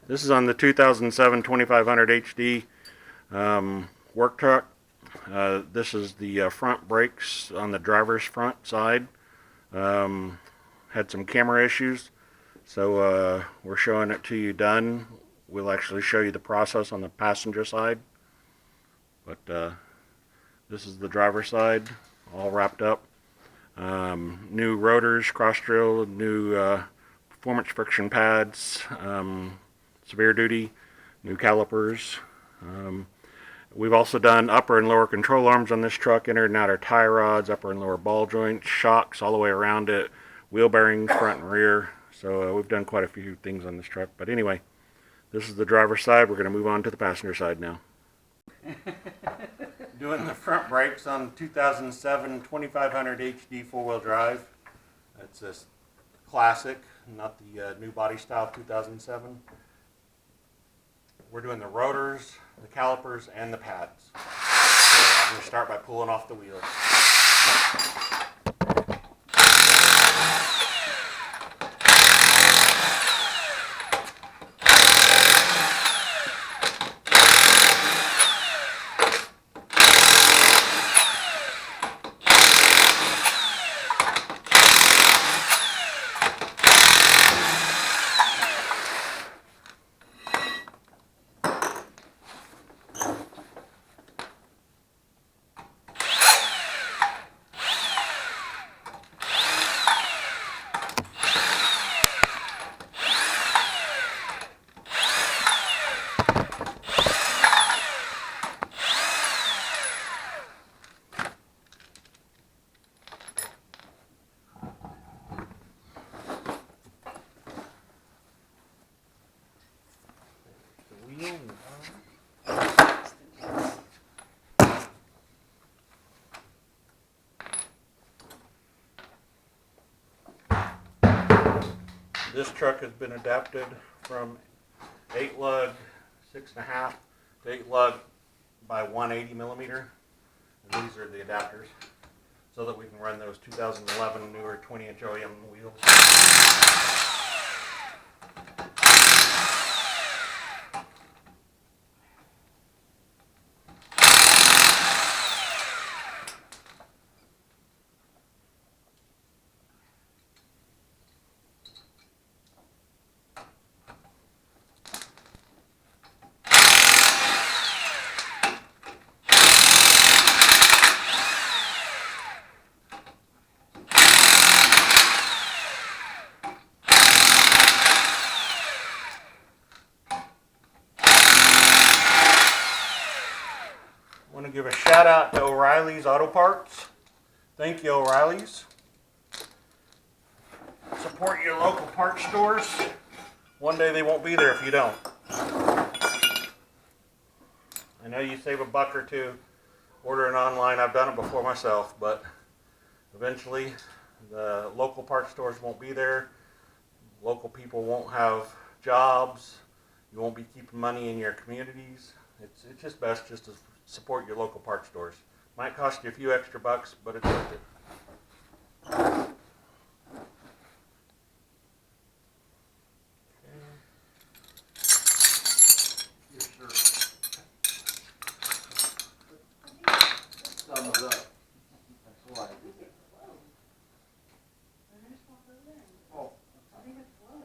This is on the 2007 2500 HD work truck. This is the front brakes on the driver's front side. Had some camera issues, so we're showing it to you done. We'll actually show you the process on the passenger side, but this is the driver's side, all wrapped up. New rotors, cross drill, new performance friction pads, severe duty, new calipers. We've also done upper and lower control arms on this truck, inner and outer tie rods, upper and lower ball joints, shocks all the way around it, wheel bearings front and rear. So we've done quite a few things on this truck. But anyway, this is the driver's side. We're going to move on to the passenger side now. Doing the front brakes on 2007 2500 HD four-wheel drive. That's this Classic, not the new body style 2007. We're doing the rotors, the calipers, and the pads. So I'm going to start by pulling off the wheels. This truck has been adapted from 8 lug 6.5 to 8 lug by 180 millimeter. And these are the adapters so that we can run those 2011 newer 20-inch OEM wheels. I want to give a shout out to Oreillys Auto Parts. Thank you, Oreillys. Support your local parts stores. One day they won't be there if you don't. I know you save a buck or two ordering online. I've done it before myself, but eventually the local parts stores won't be there. Local people won't have jobs. You won't be keeping money in your communities. It's just best just to support your local parts stores. Might cost you a few extra bucks, but it's worth it. Thumbs up. That's why. Oh. I think it's flowing.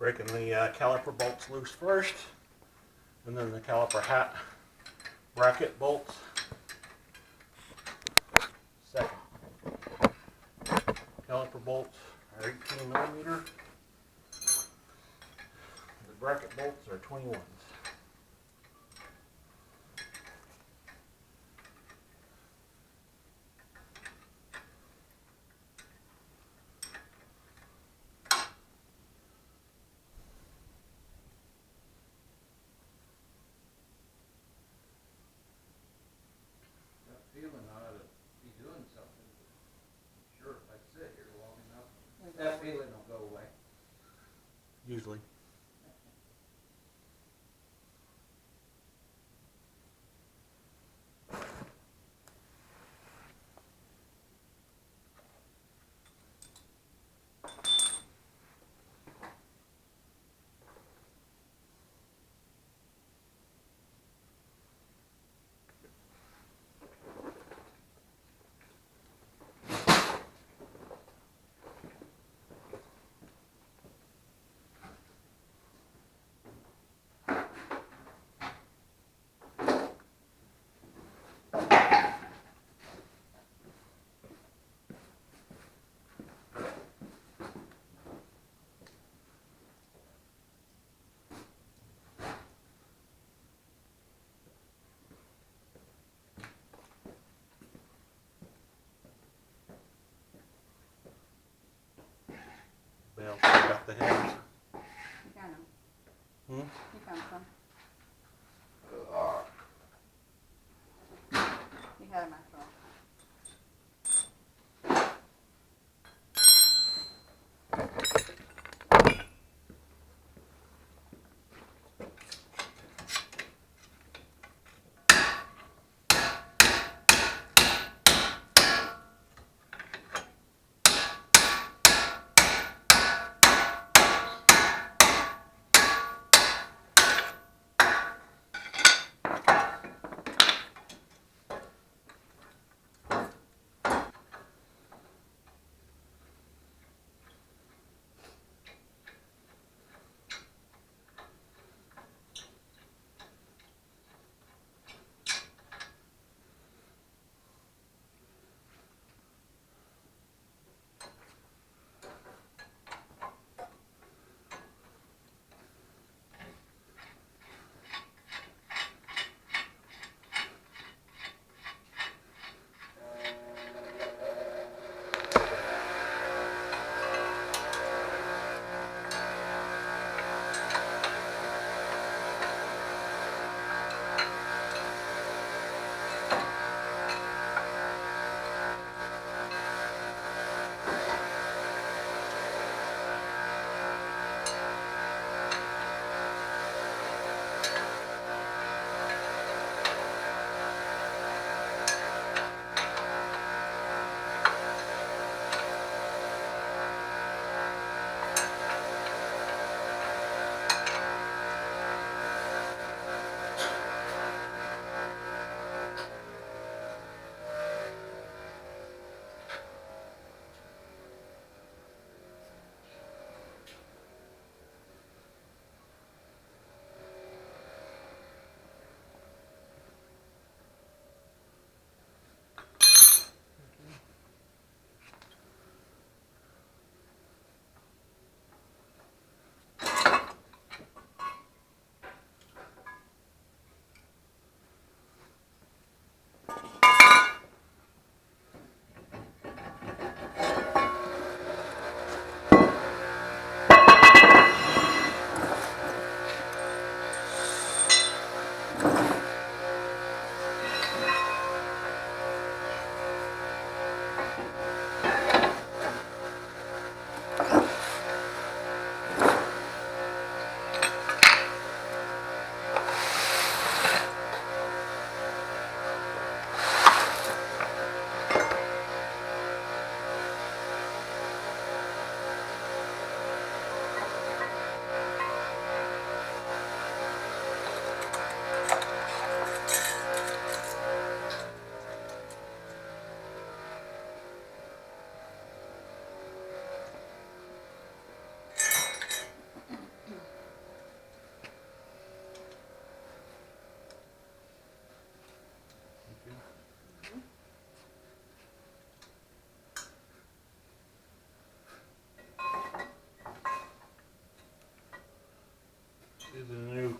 Breaking the caliper bolts loose first, and then the caliper hat bracket bolts second. Caliper bolts are 18 millimeter. The bracket bolts are 21s. That feeling ought to be doing something. Sure, if I sit here long enough, that feeling will go away. Usually. Bell got the heads. You found them. Hmm? You found some. You had them after all.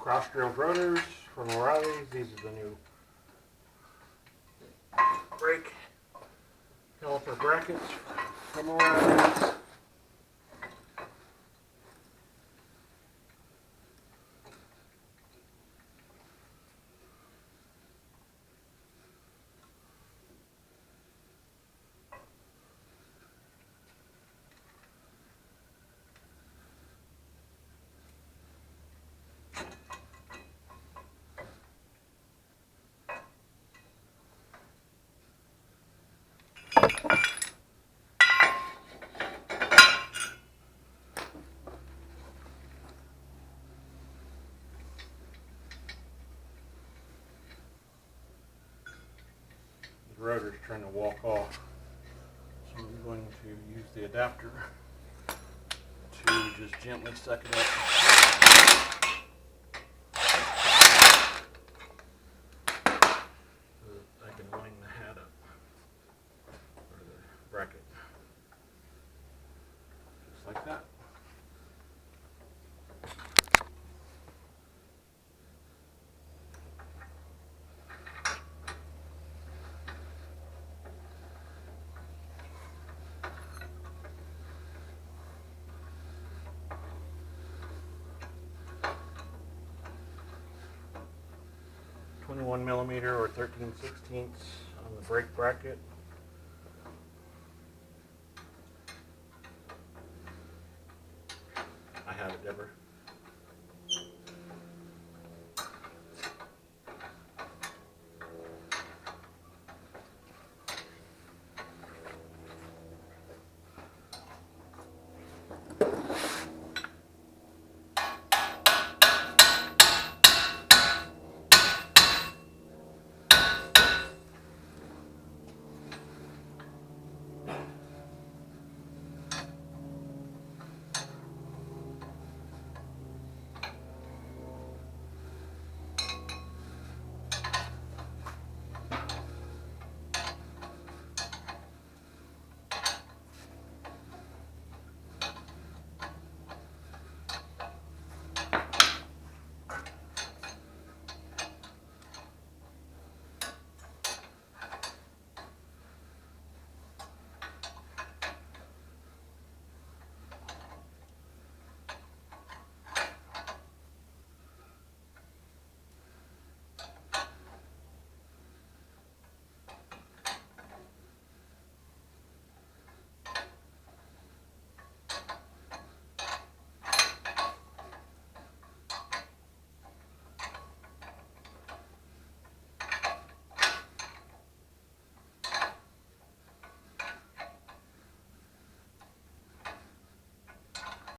cross-drilled rotors from Oreillys. These are the new brake caliper brackets from Oreillys. The rotor's trying to walk off, so I'm going to use the adapter to just gently suck it up. So that I can line the head up, or the bracket, just like that. .21 millimeter or 13/16 on the brake bracket. I have it, Deborah.